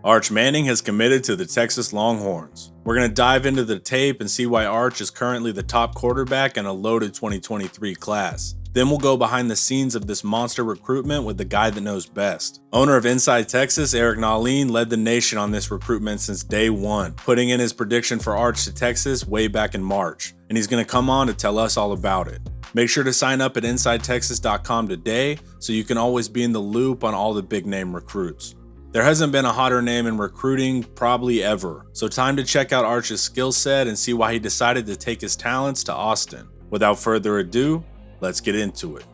Arch Manning has committed to the Texas Longhorns. We're going to dive into the tape and see why Arch is currently the top quarterback in a loaded 2023 class. Then we'll go behind the scenes of this monster recruitment with the guy that knows best. Owner of Inside Texas, Eric Nahlin, led the nation on this recruitment since day one, putting in his prediction for Arch to Texas way back in March. And he's going to come on to tell us all about it. Make sure to sign up at InsideTexas.com today so you can always be in the loop on all the big name recruits. There hasn't been a hotter name in recruiting probably ever, so time to check out Arch's skill set and see why he decided to take his talents to Austin. Without further ado, let's get into it.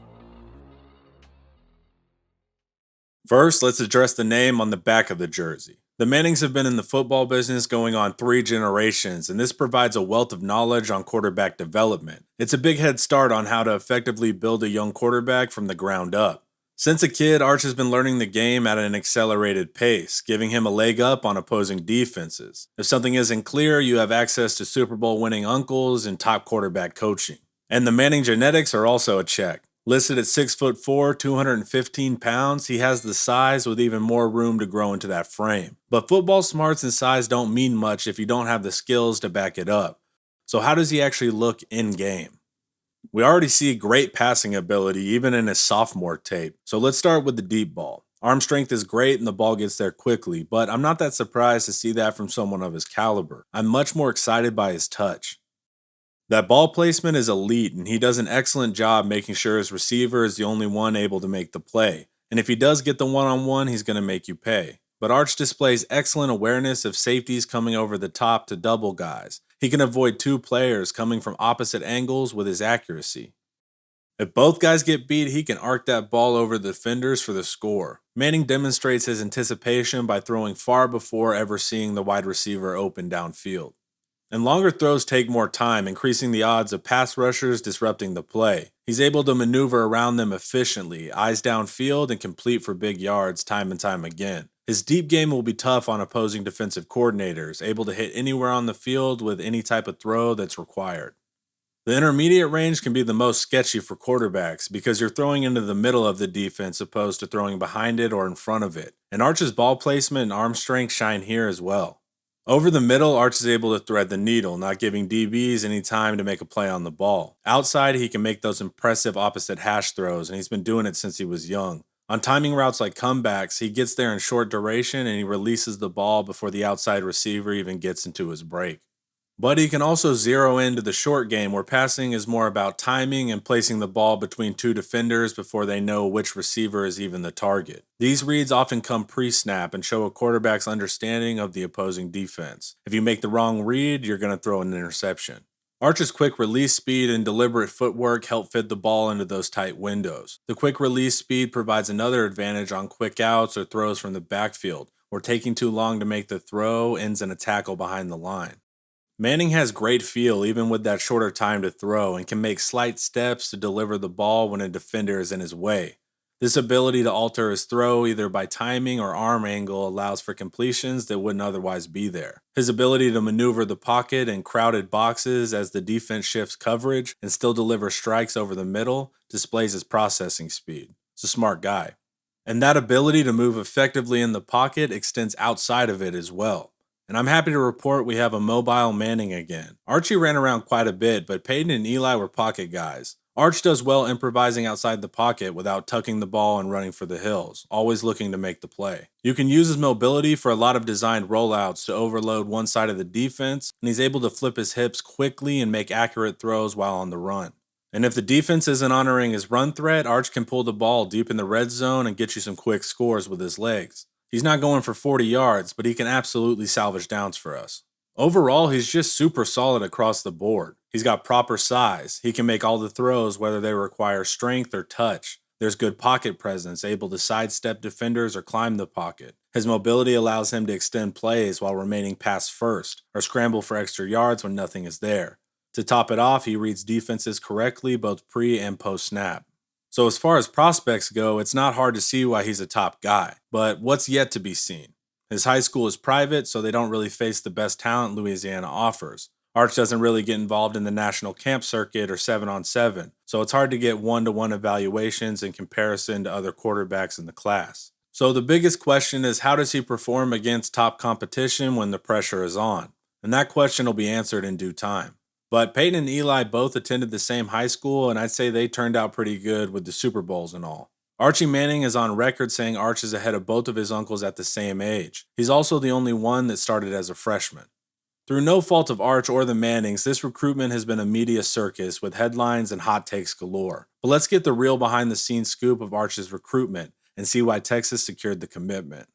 First, let's address the name on the back of the jersey. The Mannings have been in the football business going on 3 generations, and this provides a wealth of knowledge on quarterback development. It's a big head start on how to effectively build a young quarterback from the ground up. Since a kid, Arch has been learning the game at an accelerated pace, giving him a leg up on opposing defenses. If something isn't clear, you have access to Super Bowl winning uncles and top quarterback coaching. And the Manning genetics are also a check. Listed at 6'4", 215 pounds, he has the size with even more room to grow into that frame. But football smarts and size don't mean much if you don't have the skills to back it up. So how does he actually look in game? We already see great passing ability even in his sophomore tape. So let's start with the deep ball. Arm strength is great and the ball gets there quickly, but I'm not that surprised to see that from someone of his caliber. I'm much more excited by his touch. That ball placement is elite, and he does an excellent job making sure his receiver is the only one able to make the play. And if he does get the one-on-one, he's going to make you pay. But Arch displays excellent awareness of safeties coming over the top to double guys. He can avoid 2 players coming from opposite angles with his accuracy. If both guys get beat, he can arc that ball over the defenders for the score. Manning demonstrates his anticipation by throwing far before ever seeing the wide receiver open downfield. And longer throws take more time, increasing the odds of pass rushers disrupting the play. He's able to maneuver around them efficiently, eyes downfield, and complete for big yards time and time again. His deep game will be tough on opposing defensive coordinators, able to hit anywhere on the field with any type of throw that's required. The intermediate range can be the most sketchy for quarterbacks because you're throwing into the middle of the defense opposed to throwing behind it or in front of it. And Arch's ball placement and arm strength shine here as well. Over the middle, Arch is able to thread the needle, not giving DBs any time to make a play on the ball. Outside, he can make those impressive opposite hash throws, and he's been doing it since he was young. On timing routes like comebacks, he gets there in short duration and he releases the ball before the outside receiver even gets into his break. But he can also zero into the short game where passing is more about timing and placing the ball between 2 defenders before they know which receiver is even the target. These reads often come pre-snap and show a quarterback's understanding of the opposing defense. If you make the wrong read, you're going to throw an interception. Arch's quick release speed and deliberate footwork help fit the ball into those tight windows. The quick release speed provides another advantage on quick outs or throws from the backfield, where taking too long to make the throw ends in a tackle behind the line. Manning has great feel even with that shorter time to throw and can make slight steps to deliver the ball when a defender is in his way. This ability to alter his throw either by timing or arm angle allows for completions that wouldn't otherwise be there. His ability to maneuver the pocket in crowded boxes as the defense shifts coverage and still deliver strikes over the middle displays his processing speed. He's a smart guy. And that ability to move effectively in the pocket extends outside of it as well. And I'm happy to report we have a mobile Manning again. Archie ran around quite a bit, but Peyton and Eli were pocket guys. Arch does well improvising outside the pocket without tucking the ball and running for the hills, always looking to make the play. You can use his mobility for a lot of designed rollouts to overload one side of the defense, and he's able to flip his hips quickly and make accurate throws while on the run. And if the defense isn't honoring his run threat, Arch can pull the ball deep in the red zone and get you some quick scores with his legs. He's not going for 40 yards, but he can absolutely salvage downs for us. Overall, he's just super solid across the board. He's got proper size. He can make all the throws whether they require strength or touch. There's good pocket presence, able to sidestep defenders or climb the pocket. His mobility allows him to extend plays while remaining pass first, or scramble for extra yards when nothing is there. To top it off, he reads defenses correctly both pre and post snap. So as far as prospects go, it's not hard to see why he's a top guy. But what's yet to be seen? His high school is private, so they don't really face the best talent Louisiana offers. Arch doesn't really get involved in the national camp circuit or 7-on-7, so it's hard to get one-to-one evaluations in comparison to other quarterbacks in the class. So the biggest question is, how does he perform against top competition when the pressure is on? And that question will be answered in due time. But Peyton and Eli both attended the same high school, and I'd say they turned out pretty good with the Super Bowls and all. Archie Manning is on record saying Arch is ahead of both of his uncles at the same age. He's also the only one that started as a freshman. Through no fault of Arch or the Mannings, this recruitment has been a media circus with headlines and hot takes galore. But let's get the real behind the scenes scoop of Arch's recruitment and see why Texas secured the commitment.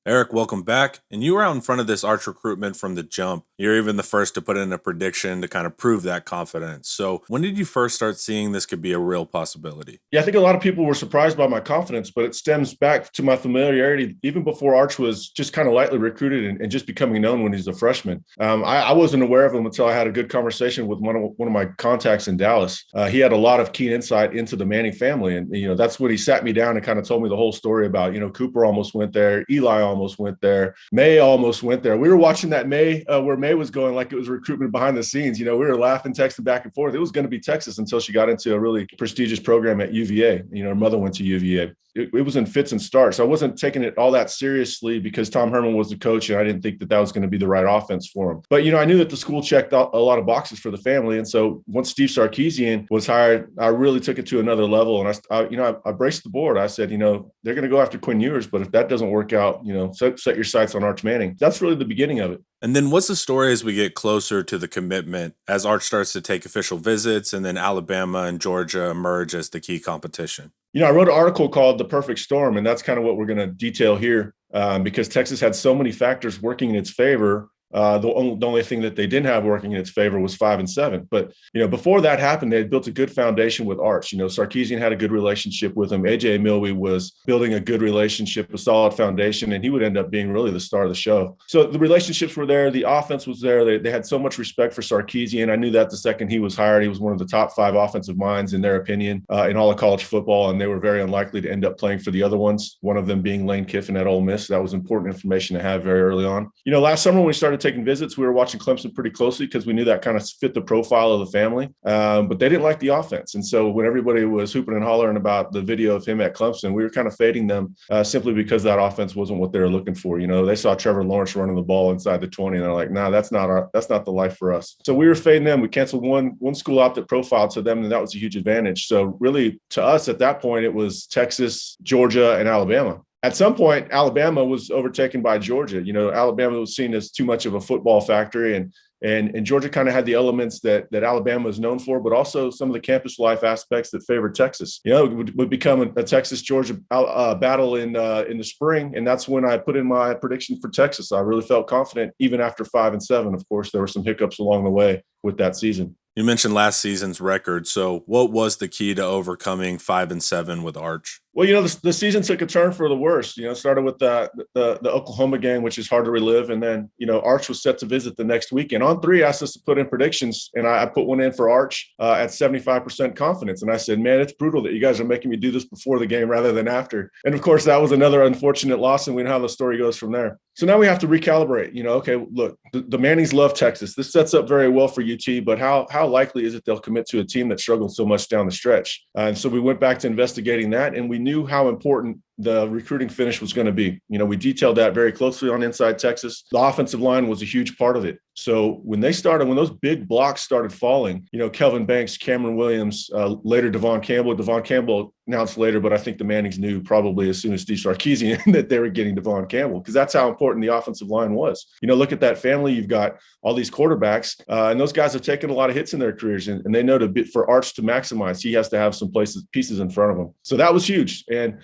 Eric, welcome back. And you were out in front of this Arch recruitment from the jump. You're even the first to put in a prediction to kind of prove that confidence. So, when did you first start seeing this could be a real possibility? Yeah, I think a lot of people were surprised by my confidence, but it stems back to my familiarity even before Arch was just kind of lightly recruited and just becoming known when he's a freshman. I wasn't aware of him until I had a good conversation with one of my contacts in Dallas. He had a lot of keen insight into the Manning family, and that's when he sat me down and kind of told me the whole story about Cooper almost went there, Eli almost went there, May almost went there. We were watching that May where May was going like it was recruitment behind the scenes. We were laughing, texting back and forth. It was going to be Texas until she got into a really prestigious program at UVA. Her mother went to UVA. It was in fits and starts. I wasn't taking it all that seriously because Tom Herman was the coach, and I didn't think that was going to be the right offense for him. But, I knew that the school checked a lot of boxes for the family. And so once Steve Sarkisian was hired, I really took it to another level. And I braced the board. I said, they're going to go after Quinn Ewers, but if that doesn't work out, set your sights on Arch Manning. That's really the beginning of it. And then what's the story as we get closer to the commitment, as Arch starts to take official visits, and then Alabama and Georgia emerge as the key competition? I wrote an article called The Perfect Storm, and that's kind of what we're going to detail here because Texas had so many factors working in its favor. The only thing that they didn't have working in its favor was 5-7. But, before that happened, they had built a good foundation with Arch. Sarkisian had a good relationship with him. AJ Milwee was building a good relationship, a solid foundation, and he would end up being really the star of the show. So the relationships were there. The offense was there. They had so much respect for Sarkisian. I knew that the second he was hired. He was one of the top 5 offensive minds, in their opinion, in all of college football, and they were very unlikely to end up playing for the other ones, one of them being Lane Kiffin at Ole Miss. That was important information to have very early on. Last summer when we started taking visits, we were watching Clemson pretty closely because we knew that kind of fit the profile of the family, but they didn't like the offense. And so when everybody was hooping and hollering about the video of him at Clemson, we were kind of fading them simply because that offense wasn't what they were looking for. They saw Trevor Lawrence running the ball inside the 20, and they're like, nah, that's not the life for us. So we were fading them. We canceled one school out that profiled to them, and that was a huge advantage. So really, to us at that point, it was Texas, Georgia, and Alabama. At some point, Alabama was overtaken by Georgia. Alabama was seen as too much of a football factory, and Georgia kind of had the elements that Alabama is known for, but also some of the campus life aspects that favored Texas. It would become a Texas-Georgia battle in the spring, and that's when I put in my prediction for Texas. I really felt confident, even after 5-7. Of course, there were some hiccups along the way with that season. You mentioned last season's record. So what was the key to overcoming 5-7 with Arch? Well, the season took a turn for the worst. It started with the Oklahoma game, which is hard to relive. And then, Arch was set to visit the next weekend. On 3, asked us to put in predictions, and I put one in for Arch at 75% confidence. And I said, man, it's brutal that you guys are making me do this before the game rather than after. And, of course, that was another unfortunate loss, and we know how the story goes from there. So now we have to recalibrate. Okay, look, the Mannings love Texas. This sets up very well for UT, but how likely is it they'll commit to a team that struggled so much down the stretch? And so we went back to investigating that, and we knew how important the recruiting finish was going to be. We detailed that very closely on Inside Texas. The offensive line was a huge part of it. So when those big blocks started falling, Kelvin Banks, Cameron Williams, later Devon Campbell announced later, but I think the Mannings knew probably as soon as Steve Sarkisian that they were getting Devon Campbell, because that's how important the offensive line was. Look at that family. You've got all these quarterbacks, and those guys have taken a lot of hits in their careers, and they know for Arch to maximize, he has to have some pieces in front of him. So that was huge. And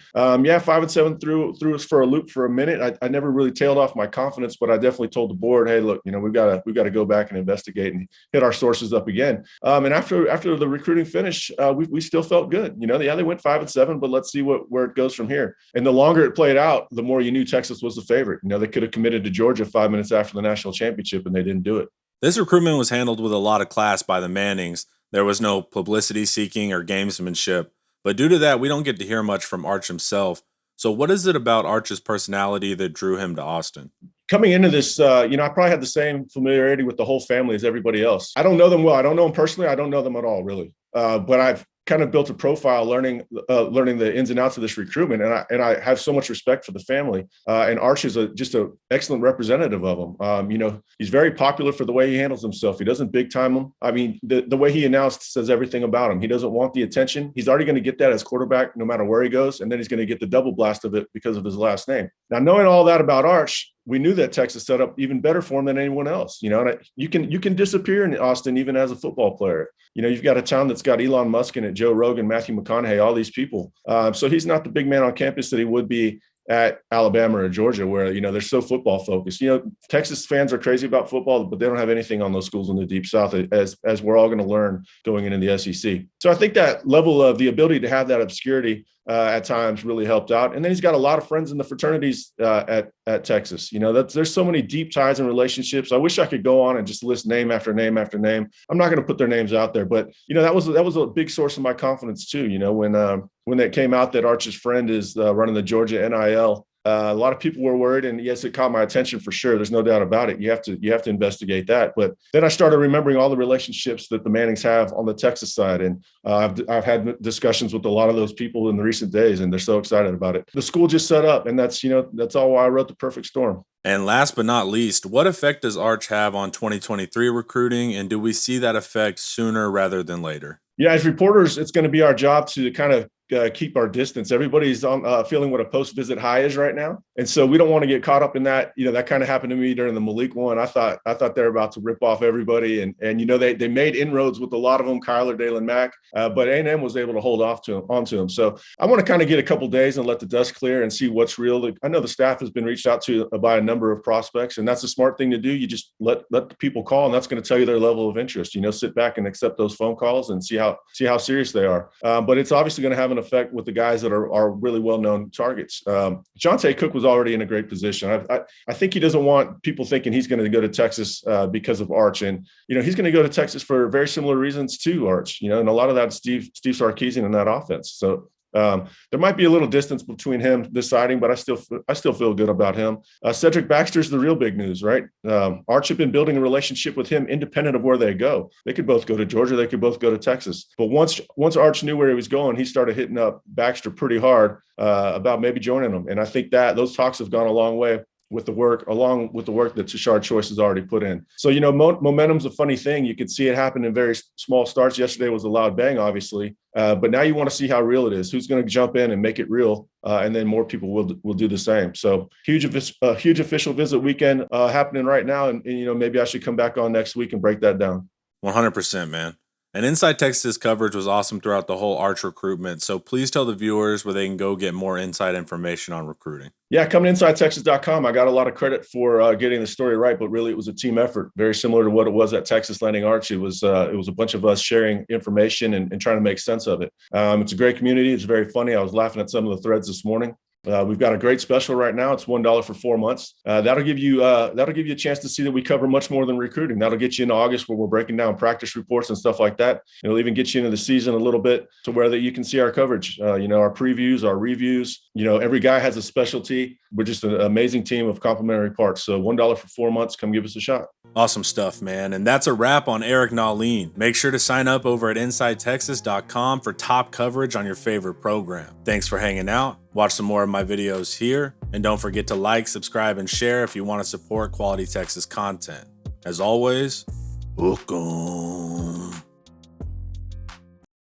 5-7 threw us for a loop for a minute. I never really tailed off my confidence, but I definitely told the board, hey, look, we've got to go back and investigate and hit our sources up again. And after the recruiting finish, we still felt good. They went 5-7, but let's see where it goes from here. And the longer it played out, the more you knew Texas was the favorite. They could have committed to Georgia 5 minutes after the national championship, and they didn't do it. This recruitment was handled with a lot of class by the Mannings. There was no publicity seeking or gamesmanship, but due to that, we don't get to hear much from Arch himself. So what is it about Arch's personality that drew him to Austin? Coming into this, I probably had the same familiarity with the whole family as everybody else. I don't know them well. I don't know them personally. I don't know them at all, really. But kind of built a profile learning the ins and outs of this recruitment, and I have so much respect for the family. And Arch is just an excellent representative of them. He's very popular for the way he handles himself. He doesn't big time him. I mean, the way he announced says everything about him. He doesn't want the attention. He's already going to get that as quarterback no matter where he goes, and then he's going to get the double blast of it because of his last name. Now, knowing all that about Arch, we knew that Texas set up even better for him than anyone else. And you can disappear in Austin even as a football player. You've got a town that's got Elon Musk in it, Joe Rogan, Matthew McConaughey, all these people. So he's not the big man on campus that he would be at Alabama or Georgia, where they're so football focused. Texas fans are crazy about football, but they don't have anything on those schools in the Deep South, as we're all going to learn going into the SEC. So I think that level of the ability to have that obscurity at times really helped out. And then he's got a lot of friends in the fraternities at Texas. There's so many deep ties and relationships. I wish I could go on and just list name after name after name. I'm not going to put their names out there, but that was a big source of my confidence too. When that came out that Arch's friend is running the Georgia NIL, a lot of people were worried, and yes, it caught my attention for sure. There's no doubt about it. You have to investigate that. But then I started remembering all the relationships that the Mannings have on the Texas side, and I've had discussions with a lot of those people in the recent days, and they're so excited about it. The school just set up, and that's all why I wrote The Perfect Storm. And last but not least, what effect does Arch have on 2023 recruiting, and do we see that effect sooner rather than later? Yeah, as reporters, it's going to be our job to kind of keep our distance. Everybody's on feeling what a post-visit high is right now, and so we don't want to get caught up in that. That kind of happened to me during the Malik one. I thought they were about to rip off everybody, and they made inroads with a lot of them, Kyler, Dalen Mack, but A&M was able to hold onto him. So I want to kind of get a couple days and let the dust clear and see what's real. I know the staff has been reached out to by a number of prospects, and that's a smart thing to do. You just let the people call, and that's going to tell you their level of interest. Sit back and accept those phone calls and see how serious they are. But it's obviously going to have an effect with the guys that are really well-known targets. Jonte Cook was already in a great position. I think he doesn't want people thinking he's going to go to Texas because of Arch, and he's going to go to Texas for very similar reasons to Arch. And a lot of that Steve Sarkisian in that offense. So there might be a little distance between him deciding, but I still feel good about him. Cedric Baxter's the real big news, right? Arch had been building a relationship with him independent of where they go. They could both go to Georgia. They could both go to Texas. But once Arch knew where he was going, he started hitting up Baxter pretty hard about maybe joining him. And I think that those talks have gone a long way along with the work that Tashard Choice has already put in. So, momentum's a funny thing. You could see it happen in very small starts. Yesterday was a loud bang, obviously. But now you want to see how real it is. Who's going to jump in and make it real? And then more people will do the same. So huge official visit weekend happening right now. And maybe I should come back on next week and break that down. 100%, man. And Inside Texas coverage was awesome throughout the whole Arch recruitment. So please tell the viewers where they can go get more inside information on recruiting. Yeah, come to InsideTexas.com. I got a lot of credit for getting the story right, but really it was a team effort, very similar to what it was at Texas Landing Arch. It was a bunch of us sharing information and trying to make sense of it. It's a great community. It's very funny. I was laughing at some of the threads this morning. We've got a great special right now. It's $1 for 4 months. That'll give you a chance to see that we cover much more than recruiting. That'll get you into August, where we're breaking down practice reports and stuff like that. It'll even get you into the season a little bit to where that you can see our coverage, our previews, our reviews. Every guy has a specialty. We're just an amazing team of complementary parts. So $1 for 4 months. Come give us a shot. Awesome stuff, man. And that's a wrap on Eric Nahlin. Make sure to sign up over at InsideTexas.com for top coverage on your favorite program. Thanks for hanging out. Watch some more of my videos here. And don't forget to like, subscribe, and share if you want to support quality Texas content. As always, welcome.